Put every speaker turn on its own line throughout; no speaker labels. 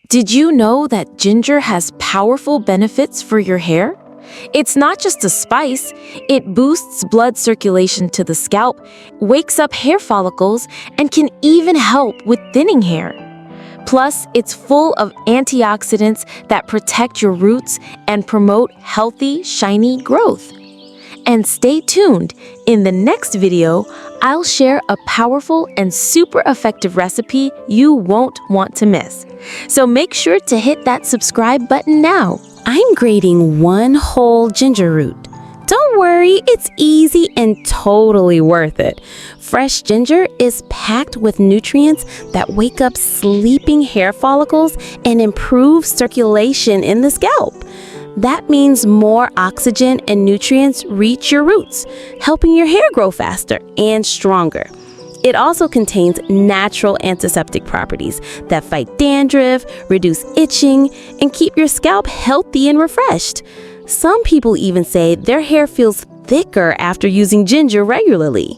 Did you know that ginger has powerful benefits for your hair? It's not just a spice, it boosts blood circulation to the scalp, wakes up hair follicles, and can even help with thinning hair. Plus, it's full of antioxidants that protect your roots and promote healthy, shiny growth. And stay tuned. In the next video, I'll share a powerful and super effective recipe you won't want to miss. So make sure to hit that subscribe button now. I'm grating one whole ginger root. Don't worry, it's easy and totally worth it. Fresh ginger is packed with nutrients that wake up sleeping hair follicles and improve circulation in the scalp. That means more oxygen and nutrients reach your roots, helping your hair grow faster and stronger. It also contains natural antiseptic properties that fight dandruff, reduce itching, and keep your scalp healthy and refreshed. Some people even say their hair feels thicker after using ginger regularly.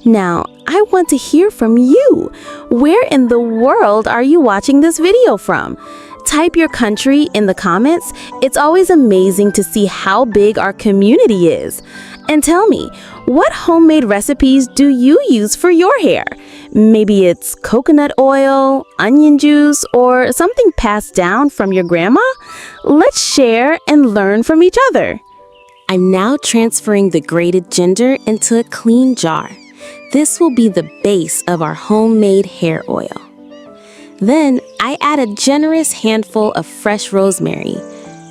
Now, I want to hear from you. Where in the world are you watching this video from? Type your country in the comments. It's always amazing to see how big our community is. And tell me, what homemade recipes do you use for your hair? Maybe it's coconut oil, onion juice, or something passed down from your grandma? Let's share and learn from each other. I'm now transferring the grated ginger into a clean jar. This will be the base of our homemade hair oil. Then I add a generous handful of fresh rosemary.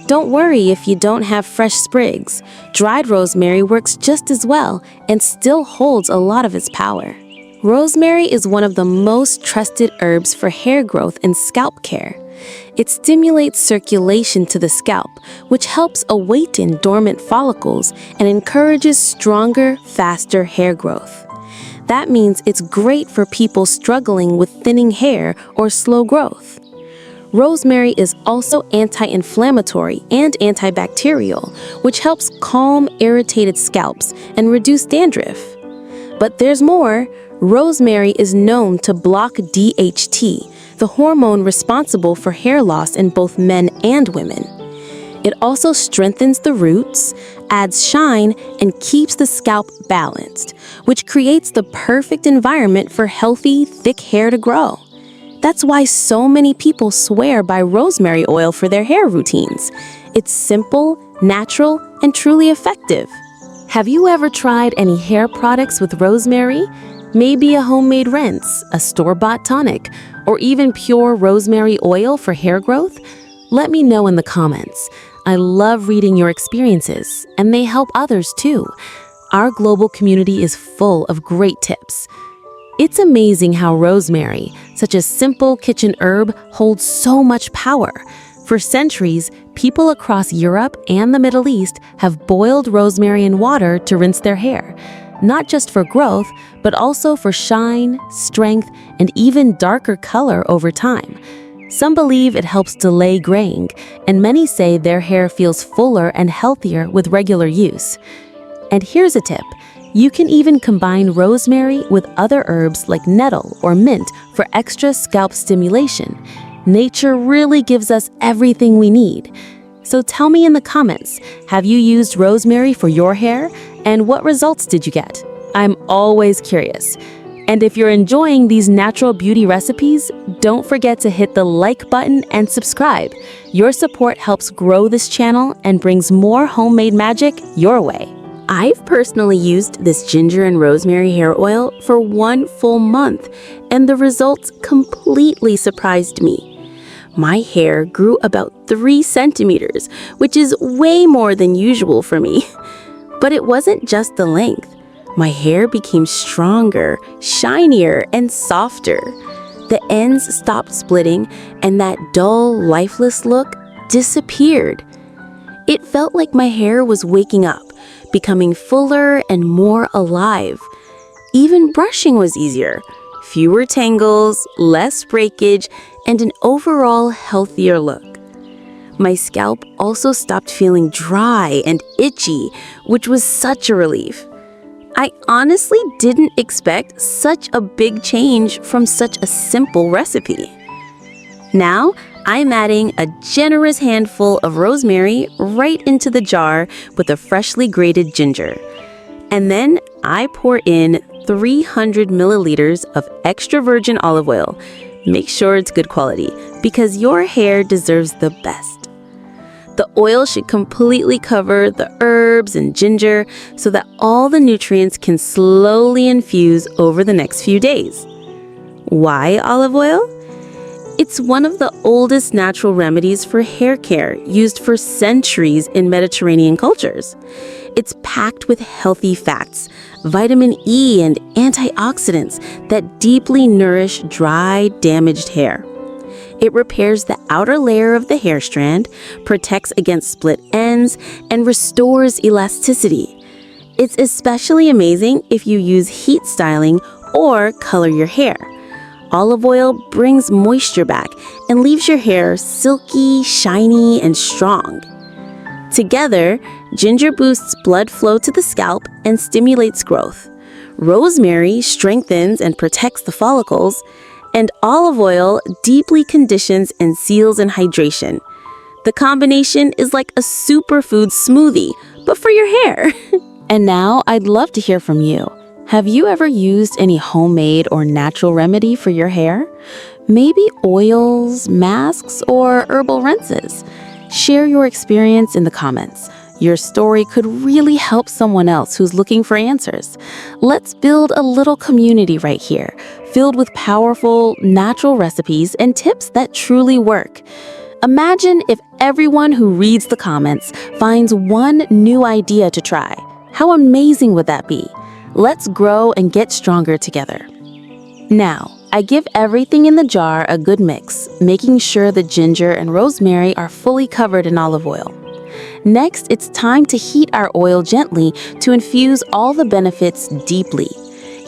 Don't worry if you don't have fresh sprigs. Dried rosemary works just as well and still holds a lot of its power. Rosemary is one of the most trusted herbs for hair growth and scalp care. It stimulates circulation to the scalp, which helps awaken dormant follicles and encourages stronger, faster hair growth. That means it's great for people struggling with thinning hair or slow growth. Rosemary is also anti-inflammatory and antibacterial, which helps calm irritated scalps and reduce dandruff. But there's more. Rosemary is known to block DHT, the hormone responsible for hair loss in both men and women. It also strengthens the roots, adds shine, and keeps the scalp balanced, which creates the perfect environment for healthy, thick hair to grow. That's why so many people swear by rosemary oil for their hair routines. It's simple, natural, and truly effective. Have you ever tried any hair products with rosemary? Maybe a homemade rinse, a store-bought tonic, or even pure rosemary oil for hair growth? Let me know in the comments. I love reading your experiences, and they help others too. Our global community is full of great tips. It's amazing how rosemary, such a simple kitchen herb, holds so much power. For centuries, people across Europe and the Middle East have boiled rosemary in water to rinse their hair, not just for growth, but also for shine, strength, and even darker color over time. Some believe it helps delay graying, and many say their hair feels fuller and healthier with regular use. And here's a tip. You can even combine rosemary with other herbs like nettle or mint for extra scalp stimulation. Nature really gives us everything we need. So tell me in the comments, have you used rosemary for your hair? And what results did you get? I'm always curious. And if you're enjoying these natural beauty recipes, don't forget to hit the like button and subscribe. Your support helps grow this channel and brings more homemade magic your way. I've personally used this ginger and rosemary hair oil for 1 full month, and the results completely surprised me. My hair grew about 3 centimeters, which is way more than usual for me. But it wasn't just the length. My hair became stronger, shinier, and softer. The ends stopped splitting, and that dull, lifeless look disappeared. It felt like my hair was waking up, becoming fuller and more alive. Even brushing was easier. Fewer tangles, less breakage, and an overall healthier look. My scalp also stopped feeling dry and itchy, which was such a relief. I honestly didn't expect such a big change from such a simple recipe.
Now, I'm adding a generous handful of rosemary right into the jar with a freshly grated ginger. And then I pour in 300 milliliters of extra virgin olive oil. Make sure it's good quality because your hair deserves the best. The oil should completely cover the herbs and ginger so that all the nutrients can slowly infuse over the next few days. Why olive oil? It's one of the oldest natural remedies for hair care, used for centuries in Mediterranean cultures. It's packed with healthy fats, vitamin E, and antioxidants that deeply nourish dry, damaged hair. It repairs the outer layer of the hair strand, protects against split ends, and restores elasticity. It's especially amazing if you use heat styling or color your hair. Olive oil brings moisture back and leaves your hair silky, shiny, and strong. Together, ginger boosts blood flow to the scalp and stimulates growth. Rosemary strengthens and protects the follicles, and olive oil deeply conditions and seals in hydration. The combination is like a superfood smoothie, but for your hair.
And now I'd love to hear from you. Have you ever used any homemade or natural remedy for your hair? Maybe oils, masks, or herbal rinses? Share your experience in the comments. Your story could really help someone else who's looking for answers. Let's build a little community right here, filled with powerful, natural recipes and tips that truly work. Imagine if everyone who reads the comments finds one new idea to try. How amazing would that be? Let's grow and get stronger together. Now, I give everything in the jar a good mix, making sure the ginger and rosemary are fully covered in olive oil. Next, it's time to heat our oil gently to infuse all the benefits deeply.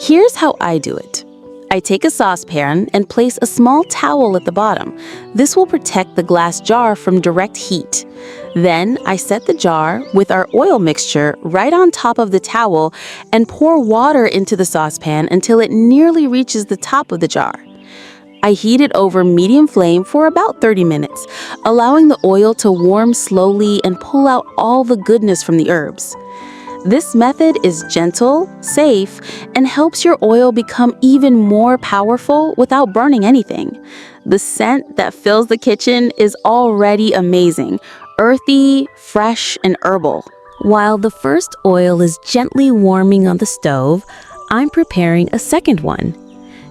Here's how I do it. I take a saucepan and place a small towel at the bottom. This will protect the glass jar from direct heat. Then I set the jar with our oil mixture right on top of the towel and pour water into the saucepan until it nearly reaches the top of the jar. I heat it over medium flame for about 30 minutes, allowing the oil to warm slowly and pull out all the goodness from the herbs. This method is gentle, safe, and helps your oil become even more powerful without burning anything. The scent that fills the kitchen is already amazing, earthy, fresh, and herbal. While the first oil is gently warming on the stove, I'm preparing a second one.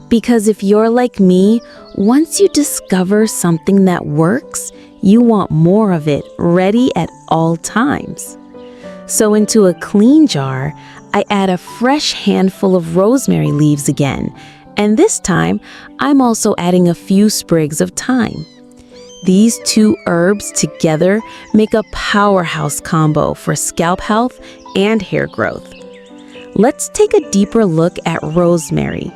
Because if you're like me, once you discover something that works, you want more of it ready at all times. So into a clean jar, I add a fresh handful of rosemary leaves again, and this time, I'm also adding a few sprigs of thyme. These two herbs together make a powerhouse combo for scalp health and hair growth. Let's take a deeper look at rosemary.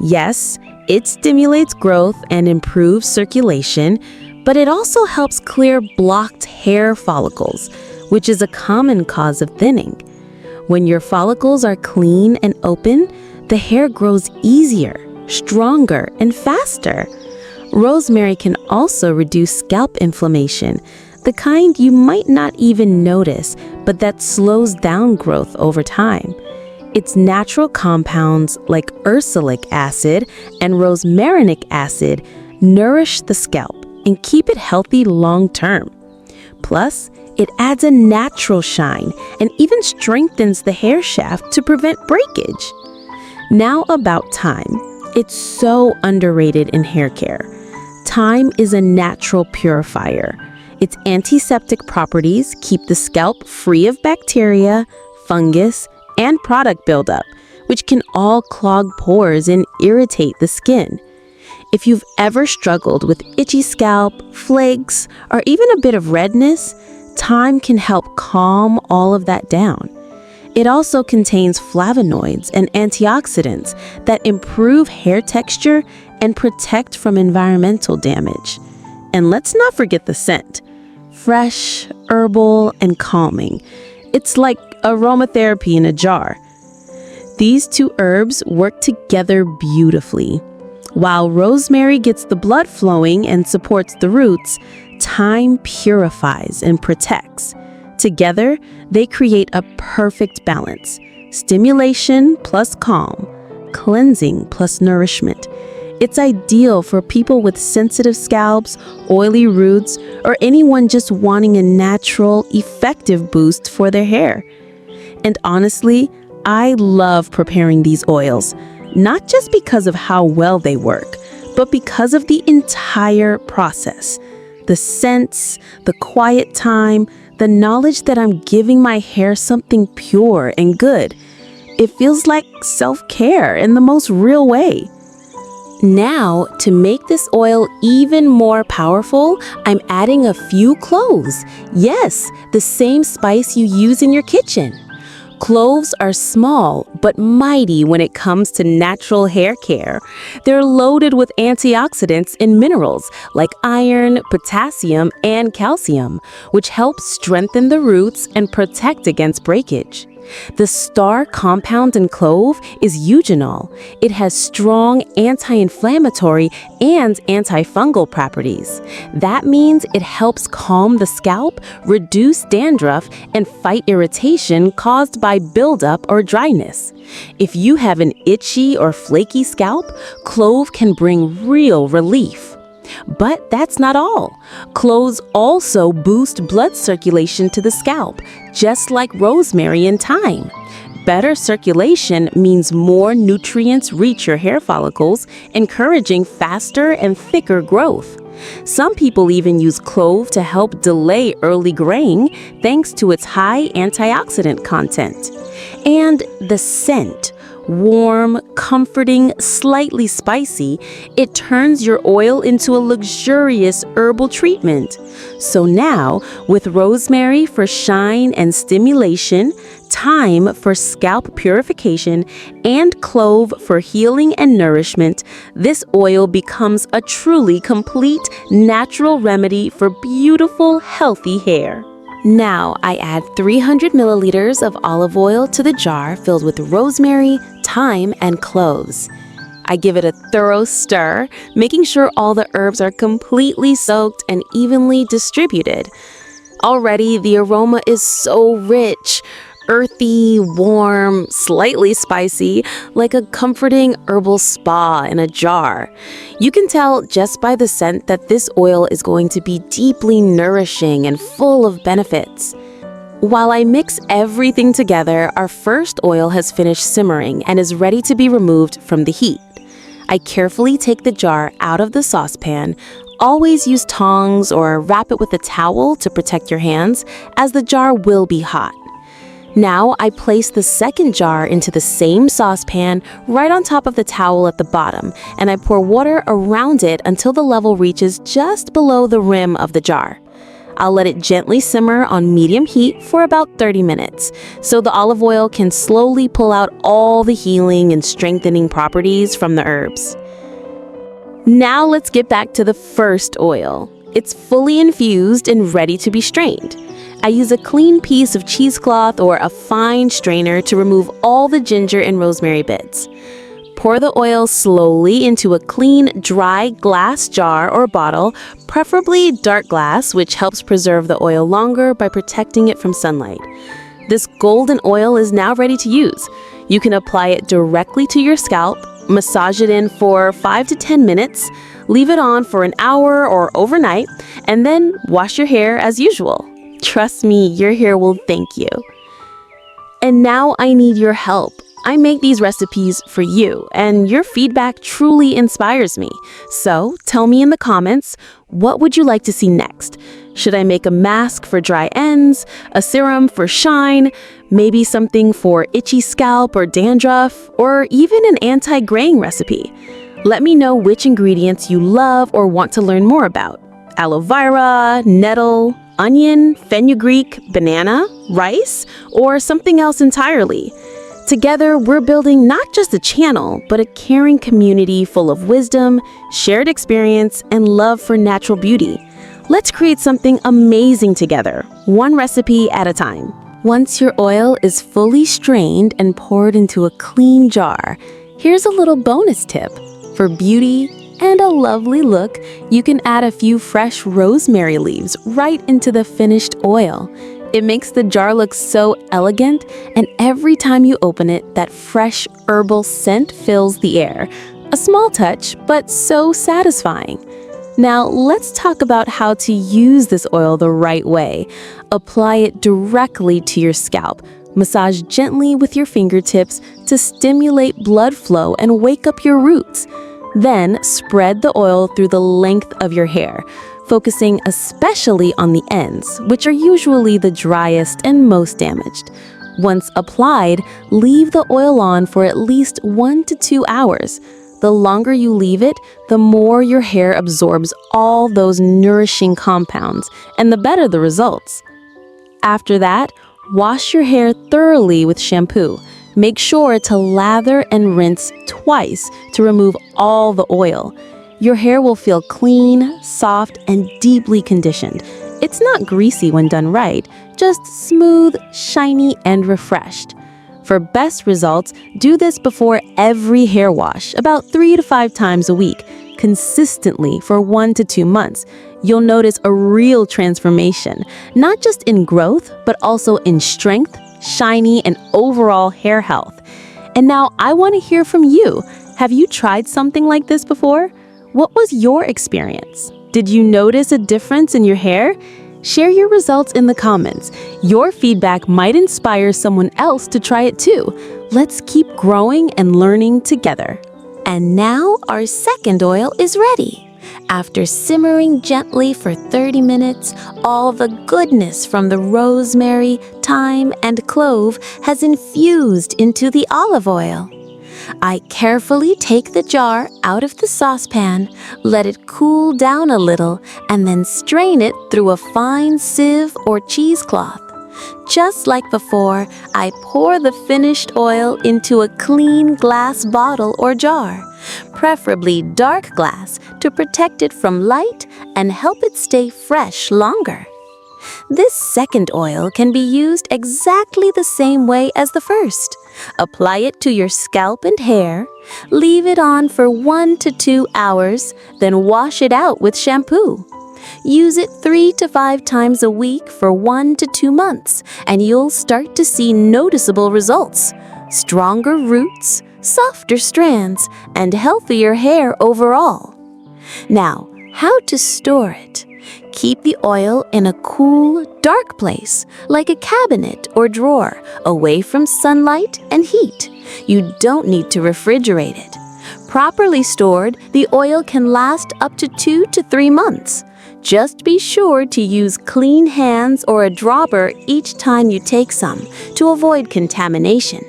Yes, it stimulates growth and improves circulation, but it also helps clear blocked hair follicles, which is a common cause of thinning. When your follicles are clean and open, the hair grows easier, stronger, and faster. Rosemary can also reduce scalp inflammation, the kind you might not even notice, but that slows down growth over time. Its natural compounds like ursolinic acid and rosmarinic acid nourish the scalp and keep it healthy long term. Plus, it adds a natural shine and even strengthens the hair shaft to prevent breakage. Now about thyme. It's so underrated in hair care. Thyme is a natural purifier. Its antiseptic properties keep the scalp free of bacteria, fungus, and product buildup, which can all clog pores and irritate the skin. If you've ever struggled with itchy scalp, flakes, or even a bit of redness, thyme can help calm all of that down. It also contains flavonoids and antioxidants that improve hair texture and protect from environmental damage. And let's not forget the scent. Fresh, herbal, and calming. It's like aromatherapy in a jar. These two herbs work together beautifully.
While rosemary gets the blood flowing and supports the roots, thyme purifies and protects. Together, they create a perfect balance: stimulation plus calm, cleansing plus nourishment. It's ideal for people with sensitive scalps, oily roots, or anyone just wanting a natural, effective boost for their hair. And honestly, I love preparing these oils, not just because of how well they work, but because of the entire process. The scents, the quiet time, the knowledge that I'm giving my hair something pure and good. It feels like self-care in the most real way. Now, to make this oil even more powerful, I'm adding a few cloves. Yes, the same spice you use in your kitchen. Cloves are small but mighty when it comes to natural hair care. They're loaded with antioxidants and minerals like iron, potassium, and calcium, which help strengthen the roots and protect against breakage. The star compound in clove is eugenol. It has strong anti-inflammatory and antifungal properties. That means it helps calm the scalp, reduce dandruff, and fight irritation caused by buildup or dryness. If you have an itchy or flaky scalp, clove can bring real relief. But that's not all. Cloves also boost blood circulation to the scalp, just like rosemary and thyme. Better circulation means more nutrients reach your hair follicles, encouraging faster and thicker growth. Some people even use clove to help delay early graying thanks to its high antioxidant content. And the scent. Warm, comforting, slightly spicy, it turns your oil into a luxurious herbal treatment. So now, with rosemary for shine and stimulation, thyme for scalp purification, and clove for healing and nourishment, this oil becomes a truly complete natural remedy for beautiful, healthy hair. Now I add 300 milliliters of olive oil to the jar filled with rosemary, thyme, and cloves. I give it a thorough stir, making sure all the herbs are completely soaked and evenly distributed. Already, the aroma is so rich, earthy, warm, slightly spicy, like a comforting herbal spa in a jar. You can tell just by the scent that this oil is going to be deeply nourishing and full of benefits. While I mix everything together, our first oil has finished simmering and is ready to be removed from the heat. I carefully take the jar out of the saucepan. Always use tongs or wrap it with a towel to protect your hands, as the jar will be hot. Now I place the second jar into the same saucepan right on top of the towel at the bottom, and I pour water around it until the level reaches just below the rim of the jar. I'll let it gently simmer on medium heat for about 30 minutes, so the olive oil can slowly pull out all the healing and strengthening properties from the herbs. Now let's get back to the first oil. It's fully infused and ready to be strained. I use a clean piece of cheesecloth or a fine strainer to remove all the ginger and rosemary bits. Pour the oil slowly into a clean, dry glass jar or bottle, preferably dark glass, which helps preserve the oil longer by protecting it from sunlight. This golden oil is now ready to use. You can apply it directly to your scalp, massage it in for 5 to 10 minutes, leave it on for an hour or overnight, and then wash your hair as usual. Trust me, your hair will thank you. And now I need your help. I make these recipes for you, and your feedback truly inspires me. So tell me in the comments, what would you like to see next? Should I make a mask for dry ends, a serum for shine, maybe something for itchy scalp or dandruff, or even an anti-graying recipe? Let me know which ingredients you love or want to learn more about. Aloe vera, nettle, onion, fenugreek, banana, rice, or something else entirely. Together, we're building not just a channel, but a caring community full of wisdom, shared experience, and love for natural beauty. Let's create something amazing together, one recipe at a time. Once your oil is fully strained and poured into a clean jar, here's a little bonus tip. For beauty and a lovely look, you can add a few fresh rosemary leaves right into the finished oil. It makes the jar look so elegant, and every time you open it, that fresh herbal scent fills the air. A small touch, but so satisfying. Now, let's talk about how to use this oil the right way. Apply it directly to your scalp. Massage gently with your fingertips to stimulate blood flow and wake up your roots. Then, spread the oil through the length of your hair, focusing especially on the ends, which are usually the driest and most damaged. Once applied, leave the oil on for at least 1 to 2 hours. The longer you leave it, the more your hair absorbs all those nourishing compounds, and the better the results. After that, wash your hair thoroughly with shampoo. Make sure to lather and rinse twice to remove all the oil. Your hair will feel clean, soft, and deeply conditioned. It's not greasy when done right, just smooth, shiny, and refreshed. For best results, do this before every hair wash, about 3 to 5 times a week, consistently for 1 to 2 months. You'll notice a real transformation, not just in growth, but also in strength, shiny, and overall hair health. And now I want to hear from you. Have you tried something like this before? What was your experience? Did you notice a difference in your hair? Share your results in the comments. Your feedback might inspire someone else to try it too. Let's keep growing and learning together. And now our second oil is ready. After simmering gently for 30 minutes, all the goodness from the rosemary, thyme, and clove has infused into the olive oil. I carefully take the jar out of the saucepan, let it cool down a little, and then strain it through a fine sieve or cheesecloth. Just like before, I pour the finished oil into a clean glass bottle or jar, preferably dark glass to protect it from light and help it stay fresh longer. This second oil can be used exactly the same way as the first. Apply it to your scalp and hair, leave it on for 1 to 2 hours, then wash it out with shampoo. Use it 3 to 5 times a week for 1 to 2 months, and you'll start to see noticeable results. Stronger roots, softer strands, and healthier hair overall. Now, how to store it? Keep the oil in a cool, dark place, like a cabinet or drawer, away from sunlight and heat. You don't need to refrigerate it. Properly stored, the oil can last up to 2 to 3 months. Just be sure to use clean hands or a dropper each time you take some to avoid contamination.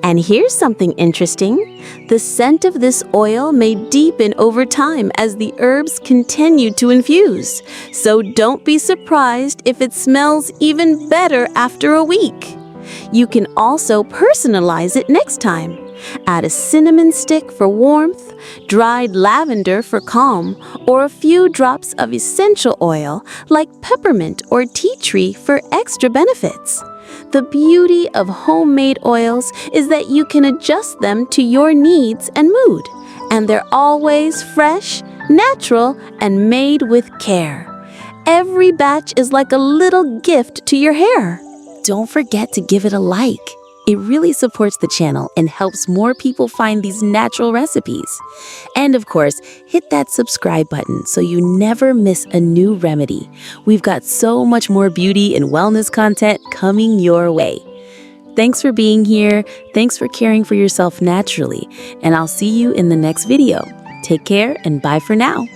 And here's something interesting. The scent of this oil may deepen over time as the herbs continue to infuse. So don't be surprised if it smells even better after a week. You can also personalize it next time. Add a cinnamon stick for warmth, dried lavender for calm, or a few drops of essential oil like peppermint or tea tree for extra benefits. The beauty of homemade oils is that you can adjust them to your needs and mood, and they're always fresh, natural, and made with care. Every batch is like a little gift to your hair. Don't forget to give it a like. It really supports the channel and helps more people find these natural recipes. And of course, hit that subscribe button so you never miss a new remedy. We've got so much more beauty and wellness content coming your way. Thanks for being here. Thanks for caring for yourself naturally. And I'll see you in the next video. Take care and bye for now.